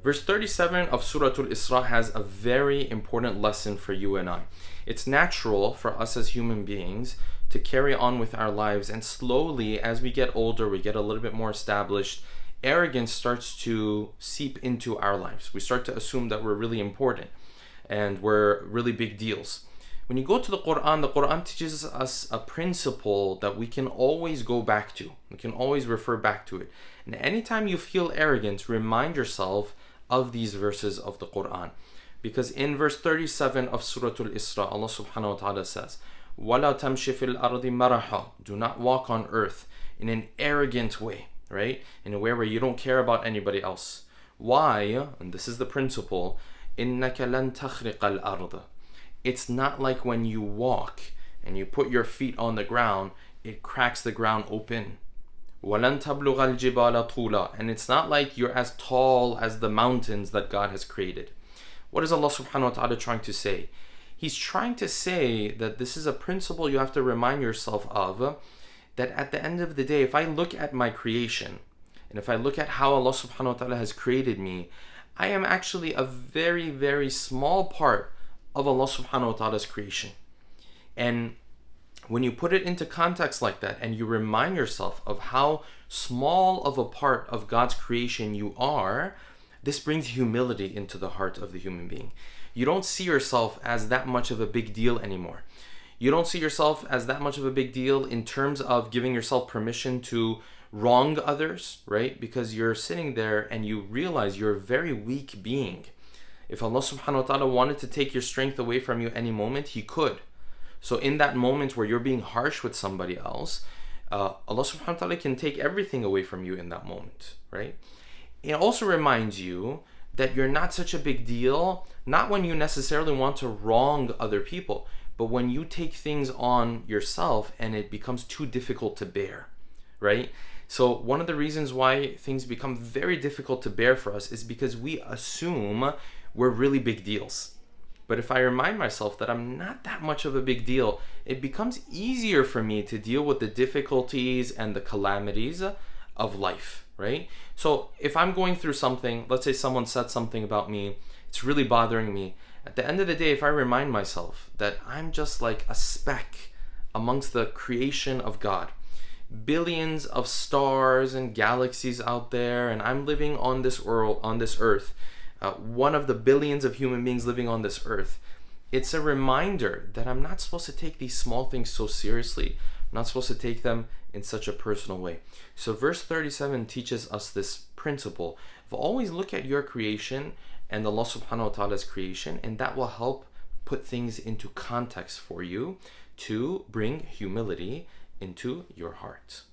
Verse 37 of Surah Al-Isra has a very important lesson for you and I. It's natural for us as human beings to carry on with our lives, and slowly, as we get older, we get a little bit more established, arrogance starts to seep into our lives. We start to assume that we're really important and we're really big deals. When you go to the Quran teaches us a principle that we can always go back to. We can always refer back to it. And anytime you feel arrogance, remind yourself of these verses of the Quran. Because in verse 37 of Surah Al-Isra, Allah subhanahu wa ta'ala says, وَلَا تَمْشِ فِي الْأَرْضِ مَرَحًا. Do not walk on earth in an arrogant way, right? In a way where you don't care about anybody else. Why? And this is the principle, إِنَّكَ لَن تَخْرِقَ الْأَرْضَ. It's not like when you walk and you put your feet on the ground, it cracks the ground open. وَلَن تَبْلُغَ الْجِبَالَ طُولًا. And it's not like you're as tall as the mountains that God has created. What is Allah subhanahu wa ta'ala trying to say? He's trying to say that this is a principle you have to remind yourself of, that at the end of the day, if I look at my creation, and if I look at how Allah subhanahu wa ta'ala has created me, I am actually a very, very small part of Allah subhanahu wa ta'ala's creation. And when you put it into context like that, and you remind yourself of how small of a part of God's creation you are, this brings humility into the heart of the human being. You don't see yourself as that much of a big deal anymore. You don't see yourself as that much of a big deal in terms of giving yourself permission to wrong others, right? Because you're sitting there and you realize you're a very weak being. If Allah subhanahu wa ta'ala wanted to take your strength away from you any moment, He could. So in that moment where you're being harsh with somebody else, Allah subhanahu wa ta'ala can take everything away from you in that moment, right? It also reminds you that you're not such a big deal, not when you necessarily want to wrong other people, but when you take things on yourself and it becomes too difficult to bear, right? So one of the reasons why things become very difficult to bear for us is because we assume we're really big deals. But if I remind myself that I'm not that much of a big deal, it becomes easier for me to deal with the difficulties and the calamities of life, right? So if I'm going through something, let's say someone said something about me, it's really bothering me. At the end of the day, if I remind myself that I'm just like a speck amongst the creation of God, billions of stars and galaxies out there, and I'm living on this world, on this earth, one of the billions of human beings living on this earth, it's a reminder that I'm not supposed to take these small things so seriously. I'm not supposed to take them in such a personal way. So verse 37 teaches us this principle of always look at your creation and Allah subhanahu wa ta'ala's creation, and that will help put things into context for you to bring humility into your heart.